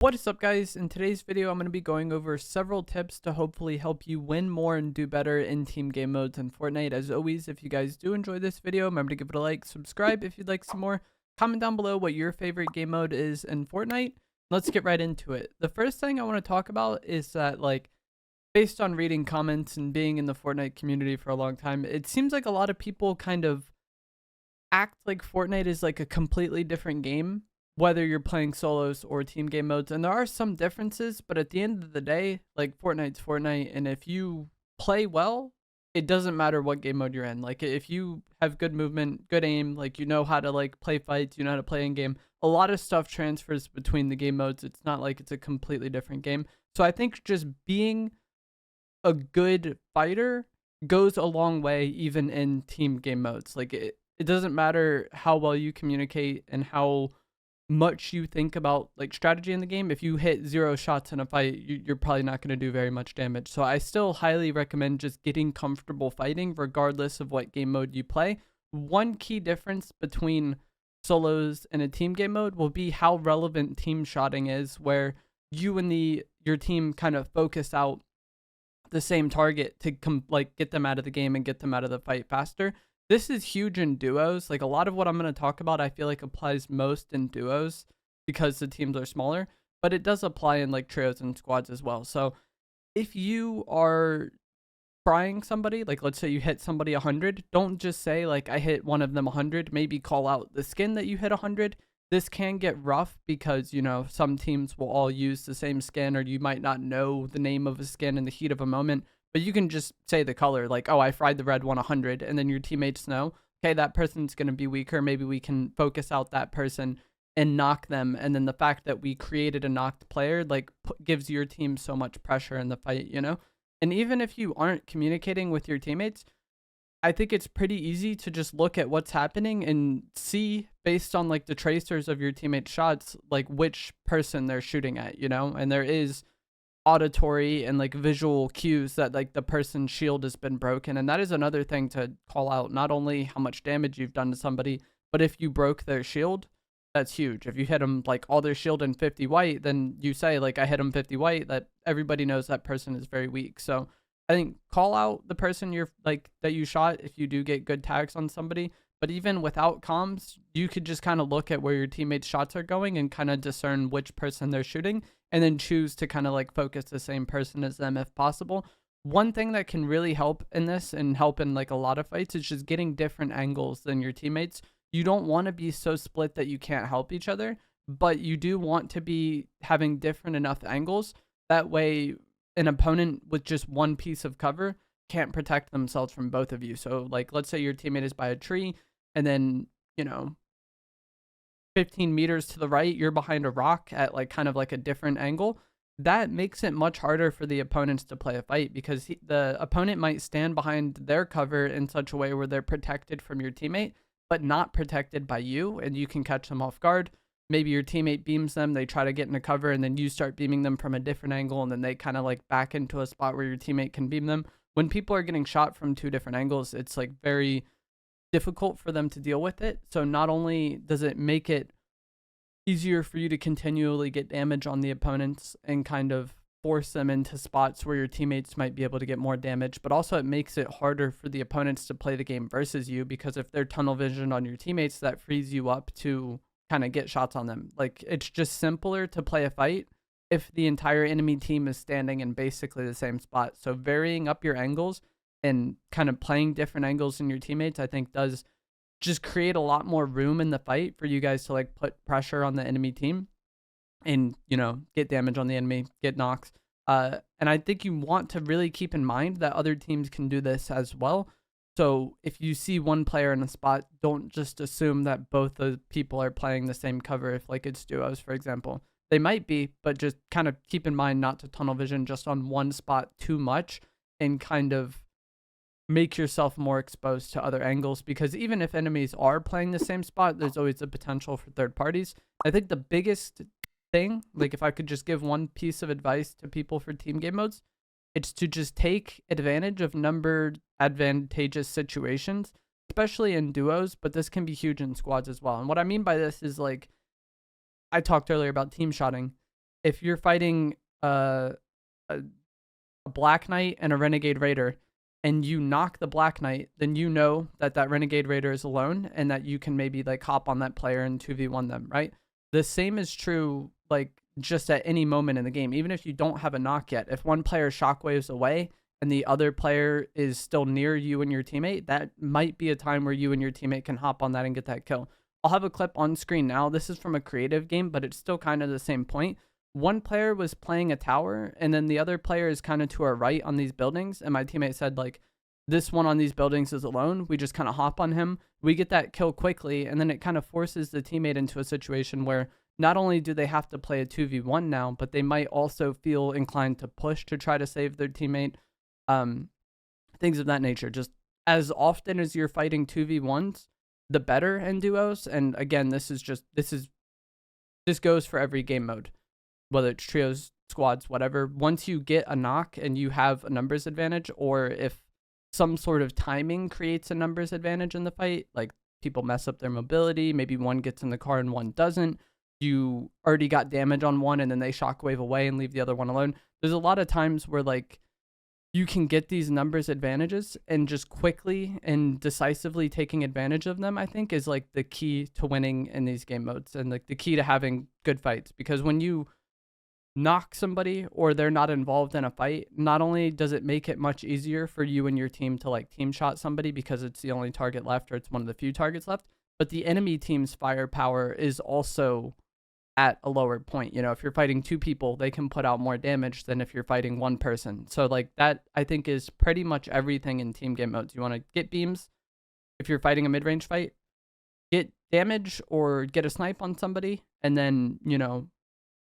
What is up, guys? In today's video, I'm going to be going over several tips to hopefully help you win more and do better in team game modes in Fortnite. As always, if you guys do enjoy this video, remember to give it a like, subscribe if you'd like some more, comment down below what your favorite game mode is in Fortnite. Let's get right into it. The first thing I want to talk about is that, based on reading comments and being in the Fortnite community for a long time, it seems like a lot of people kind of act like Fortnite is like a completely different game, whether you're playing solos or team game modes. And there are some differences, but at the end of the day, like, Fortnite's Fortnite. And if you play well, it doesn't matter what game mode you're in. Like, if you have good movement, good aim, like, you know how to like play fights, you know how to play in game, a lot of stuff transfers between the game modes. It's not like it's a completely different game. So I think just being a good fighter goes a long way, even in team game modes. Like, it doesn't matter how well you communicate and how much you think about like strategy in the game. If you hit 0 shots in a fight, you're probably not going to do very much damage. So I still highly recommend just getting comfortable fighting regardless of what game mode you play. One key difference between solos and a team game mode will be how relevant team shotting is, where you and your team kind of focus out the same target to get them out of the game and get them out of the fight faster. This is huge in duos. Like, a lot of what I'm going to talk about, I feel like applies most in duos because the teams are smaller, but it does apply in like trios and squads as well. So if you are trying somebody, like let's say you hit somebody 100, don't just say like I hit one of them 100, maybe call out the skin that you hit 100. This can get rough because, you know, some teams will all use the same skin, or you might not know the name of a skin in the heat of a moment. But you can just say the color, like, oh, I fried the red one 100, and then your teammates know, okay, that person's going to be weaker. Maybe we can focus out that person and knock them. And then the fact that we created a knocked player, like, gives your team so much pressure in the fight, you know? And even if you aren't communicating with your teammates, I think it's pretty easy to just look at what's happening and see, based on like the tracers of your teammates' shots, like which person they're shooting at, you know? And there is auditory and like visual cues that like the person's shield has been broken. And that is another thing to call out, not only how much damage you've done to somebody, but if you broke their shield, that's huge. If you hit them like all their shield in 50 white, then you say like I hit them 50 white, that everybody knows that person is very weak. So I think call out the person you're like that you shot if you do get good tags on somebody. But even without comms, you could just kind of look at where your teammates' shots are going and kind of discern which person they're shooting, and then choose to kind of like focus the same person as them if possible. One thing that can really help in this and help in like a lot of fights is just getting different angles than your teammates. You don't want to be so split that you can't help each other, but you do want to be having different enough angles. That way an opponent with just one piece of cover can't protect themselves from both of you. So like, let's say your teammate is by a tree, and then, you know, 15 meters to the right, you're behind a rock at like kind of like a different angle. That makes it much harder for the opponents to play a fight, because the opponent might stand behind their cover in such a way where they're protected from your teammate, but not protected by you, and you can catch them off guard. Maybe your teammate beams them, they try to get into cover, and then you start beaming them from a different angle, and then they kind of like back into a spot where your teammate can beam them. When people are getting shot from 2 different angles, it's like very difficult for them to deal with it. So not only does it make it easier for you to continually get damage on the opponents and kind of force them into spots where your teammates might be able to get more damage, but also it makes it harder for the opponents to play the game versus you, because if they're tunnel vision on your teammates, that frees you up to kind of get shots on them. Like, it's just simpler to play a fight if the entire enemy team is standing in basically the same spot. So varying up your angles and kind of playing different angles in your teammates, I think does just create a lot more room in the fight for you guys to like put pressure on the enemy team and, you know, get damage on the enemy, get knocks. And I think you want to really keep in mind that other teams can do this as well. So if you see one player in a spot, don't just assume that both the people are playing the same cover. If like it's duos, for example, they might be, but just kind of keep in mind not to tunnel vision just on one spot too much, and kind of make yourself more exposed to other angles, because even if enemies are playing the same spot, there's always the potential for third parties. I think the biggest thing, like if I could just give one piece of advice to people for team game modes, it's to just take advantage of numbered advantageous situations, especially in duos, but this can be huge in squads as well. And what I mean by this is, like, I talked earlier about team shotting. if you're fighting a Black Knight and a Renegade Raider, and you knock the Black Knight, then you know that that Renegade Raider is alone and that you can maybe like hop on that player and 2v1 them, right? The same is true like just at any moment in the game. Even if you don't have a knock yet, if one player shockwaves away and the other player is still near you and your teammate, that might be a time where you and your teammate can hop on that and get that kill. I'll have a clip on screen now. This is from a creative game, but it's still kind of the same point. One player was playing a tower, and then the other player is kind of to our right on these buildings, and my teammate said, like, this one on these buildings is alone. We just kind of hop on him. We get that kill quickly, and then it kind of forces the teammate into a situation where not only do they have to play a 2v1 now, but they might also feel inclined to push to try to save their teammate. Things of that nature. Just as often as you're fighting 2v1s, the better in duos. And again, this goes for every game mode, whether it's trios, squads, whatever. Once you get a knock and you have a numbers advantage, or if some sort of timing creates a numbers advantage in the fight, like people mess up their mobility, maybe one gets in the car and one doesn't, you already got damage on one and then they shockwave away and leave the other one alone. There's a lot of times where like you can get these numbers advantages, and just quickly and decisively taking advantage of them, I think, is like the key to winning in these game modes, and like the key to having good fights. Because when you knock somebody or they're not involved in a fight, not only does it make it much easier for you and your team to like team shot somebody because it's the only target left or it's one of the few targets left, but the enemy team's firepower is also at a lower point. You know, if you're fighting two people, they can put out more damage than if you're fighting one person. So like that, I think, is pretty much everything in team game modes. You want to get beams if you're fighting a mid-range fight, get damage or get a snipe on somebody, and then, you know,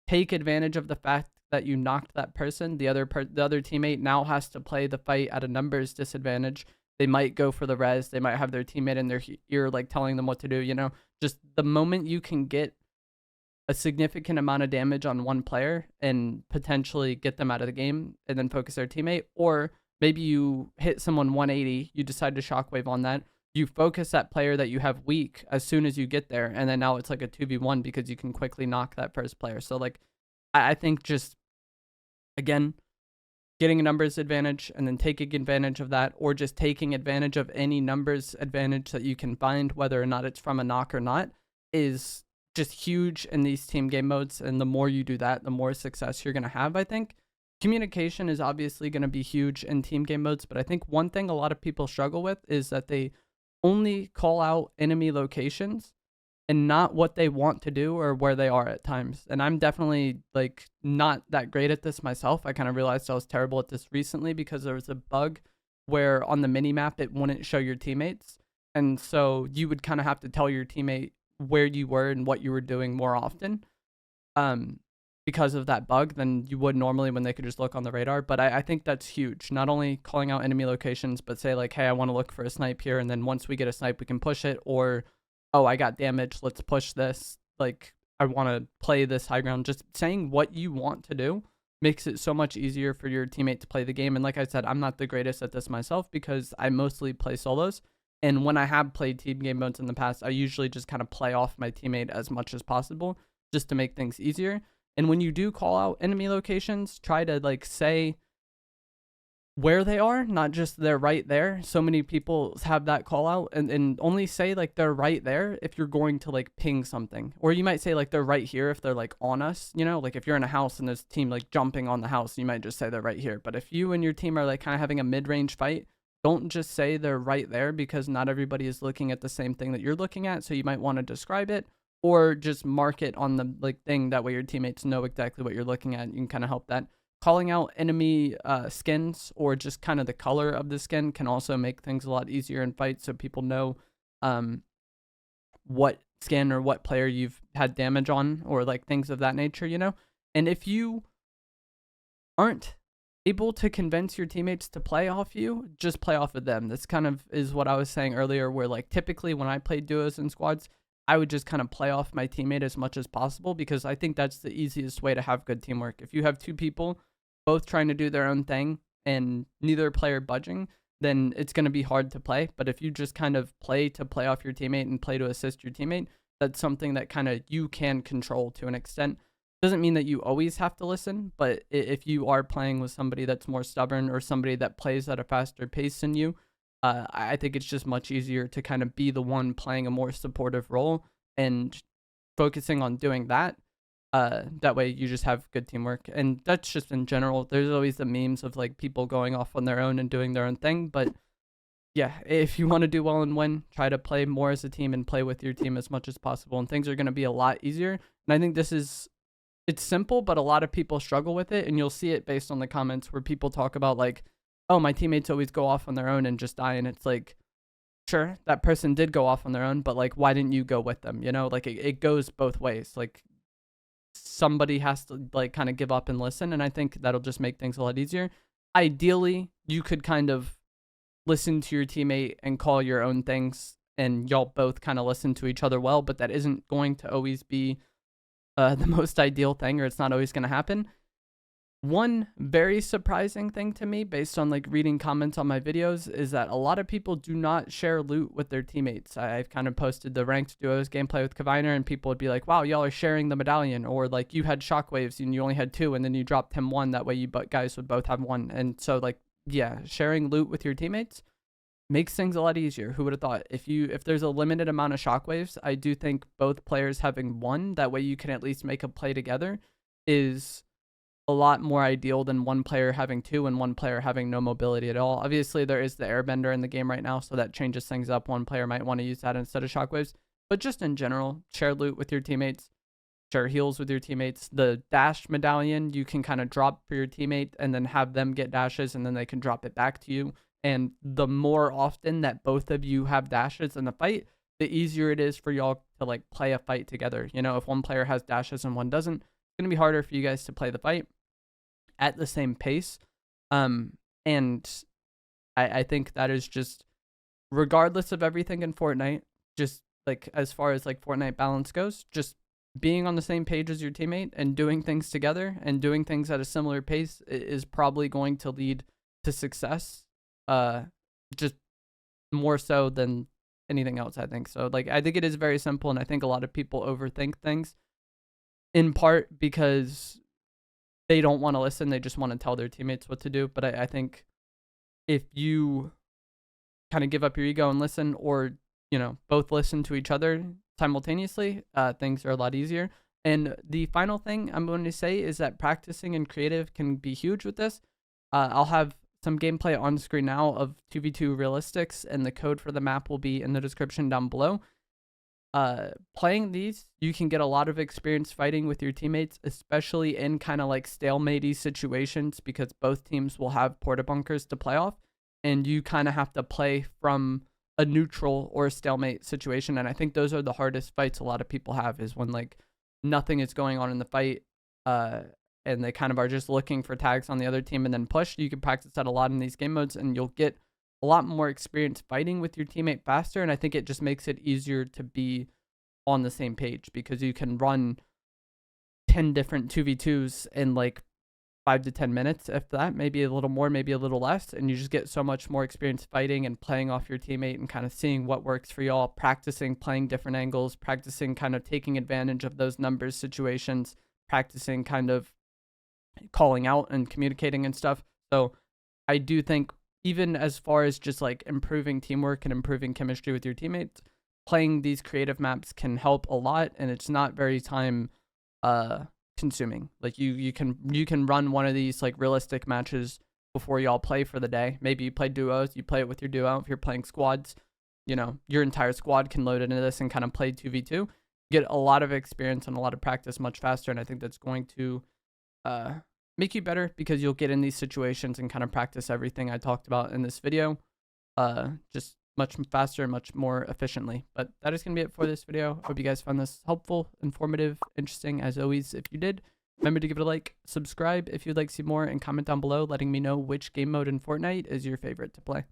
take advantage of the fact that you knocked that person. The other teammate now has to play the fight at a numbers disadvantage. They might go for the res. They might have their teammate in their ear like telling them what to do. You know, just the moment you can get a significant amount of damage on one player and potentially get them out of the game and then focus their teammate, or maybe you hit someone 180, you decide to shockwave on that, you focus that player that you have weak as soon as you get there, and then now it's like a 2v1 because you can quickly knock that first player. So like I think just, again, getting a numbers advantage and then taking advantage of that, or just taking advantage of any numbers advantage that you can find, whether or not it's from a knock or not, is just huge in these team game modes. And the more you do that, the more success you're going to have, I think. Communication is obviously going to be huge in team game modes, but I think one thing a lot of people struggle with is that they only call out enemy locations and not what they want to do or where they are at times. And I'm definitely like not that great at this myself. I kind of realized I was terrible at this recently because there was a bug where on the mini map it wouldn't show your teammates, and so you would kind of have to tell your teammate where you were and what you were doing more often because of that bug than you would normally when they could just look on the radar. But I think that's huge. Not only calling out enemy locations, but say like, hey, I want to look for a snipe here, and then once we get a snipe, we can push it. Or, oh, I got damage, let's push this. Like, I want to play this high ground. Just saying what you want to do makes it so much easier for your teammate to play the game. And like I said, I'm not the greatest at this myself because I mostly play solos. And when I have played team game modes in the past, I usually just kind of play off my teammate as much as possible just to make things easier. And when you do call out enemy locations, try to like say where they are, not just they're right there. So many people have that call out, and only say like they're right there if you're going to like ping something. Or you might say like they're right here if they're like on us, you know, like if you're in a house and there's a team like jumping on the house, you might just say they're right here. But if you and your team are like kind of having a mid-range fight, don't just say they're right there, because not everybody is looking at the same thing that you're looking at. So you might want to describe it or just mark it on the like thing. That way your teammates know exactly what you're looking at. You can kind of help that. Calling out enemy skins or just kind of the color of the skin can also make things a lot easier in fights, so people know what skin or what player you've had damage on, or like things of that nature, you know? And if you aren't able to convince your teammates to play off you, just play off of them. This kind of is what I was saying earlier, where like typically when I played duos and squads, I would just kind of play off my teammate as much as possible, because I think that's the easiest way to have good teamwork. If you have two people both trying to do their own thing and neither player budging, then it's going to be hard to play. But if you just kind of play to play off your teammate and play to assist your teammate, that's something that kind of you can control to an extent. Doesn't mean that you always have to listen, but if you are playing with somebody that's more stubborn or somebody that plays at a faster pace than you, I think it's just much easier to kind of be the one playing a more supportive role and focusing on doing that. That way you just have good teamwork. And that's just in general. There's always the memes of like people going off on their own and doing their own thing. But yeah, if you want to do well and win, try to play more as a team and play with your team as much as possible. And things are going to be a lot easier. And I think it's simple, but a lot of people struggle with it. And you'll see it based on the comments where people talk about like, oh, my teammates always go off on their own and just die. And it's like, sure, that person did go off on their own, but like, why didn't you go with them? You know, like it goes both ways. Like somebody has to like kind of give up and listen. And I think that'll just make things a lot easier. Ideally, you could kind of listen to your teammate and call your own things and y'all both kind of listen to each other well, but that isn't going to always be the most ideal thing, or it's not always going to happen. One very surprising thing to me, based on like reading comments on my videos, is that a lot of people do not share loot with their teammates. I've kind of posted the ranked duos gameplay with Kaviner, and people would be like, wow, y'all are sharing the medallion, or like you had shockwaves and you only had 2 and then you dropped him 1, that way you guys would both have 1. And so like, yeah, sharing loot with your teammates makes things a lot easier. Who would have thought? If there's a limited amount of shockwaves, I do think both players having 1, that way you can at least make a play together, is a lot more ideal than one player having 2 and one player having no mobility at all. Obviously, there is the airbender in the game right now, so that changes things up. One player might want to use that instead of shockwaves. But just in general, share loot with your teammates, share heals with your teammates. The dash medallion, you can kind of drop for your teammate and then have them get dashes, and then they can drop it back to you. And the more often that both of you have dashes in the fight, the easier it is for y'all to like play a fight together. You know, if one player has dashes and one doesn't, it's going to be harder for you guys to play the fight at the same pace. And I think that is just, regardless of everything in Fortnite, just like as far as like Fortnite balance goes, just being on the same page as your teammate and doing things together and doing things at a similar pace is probably going to lead to success. Just more so than anything else, I think. So like, I think it is very simple, and I think a lot of people overthink things, in part because they don't want to listen. They just want to tell their teammates what to do. But I think if you kind of give up your ego and listen, or, you know, both listen to each other simultaneously, things are a lot easier. And the final thing I'm going to say is that practicing in creative can be huge with this. I'll have some gameplay on screen now of 2v2 realistics, and the code for the map will be in the description down below. Playing these, you can get a lot of experience fighting with your teammates, especially in kind of like stalemate situations, because both teams will have porta bunkers to play off, and you kind of have to play from a neutral or a stalemate situation. And I think those are the hardest fights a lot of people have, is when like nothing is going on in the fight, and they kind of are just looking for tags on the other team and then push. You can practice that a lot in these game modes, and you'll get a lot more experience fighting with your teammate faster. And I think it just makes it easier to be on the same page, because you can run 10 different 2v2s in like 5 to 10 minutes, if that, maybe a little more, maybe a little less. And you just get so much more experience fighting and playing off your teammate and kind of seeing what works for y'all, practicing playing different angles, practicing kind of taking advantage of those numbers situations, practicing kind of calling out and communicating and stuff. So I do think, even as far as just like improving teamwork and improving chemistry with your teammates, playing these creative maps can help a lot, and it's not very time consuming. Like you can run one of these like realistic matches before y'all play for the day. Maybe you play duos, you play it with your duo. If you're playing squads, you know, your entire squad can load into this and kind of play 2v2. Get a lot of experience and a lot of practice much faster, and I think that's going to make you better, because you'll get in these situations and kind of practice everything I talked about in this video, just much faster and much more efficiently. But that is going to be it for this video. Hope you guys found this helpful, informative, interesting. As always, if you did, remember to give it a like, subscribe if you'd like to see more, and comment down below letting me know which game mode in Fortnite is your favorite to play.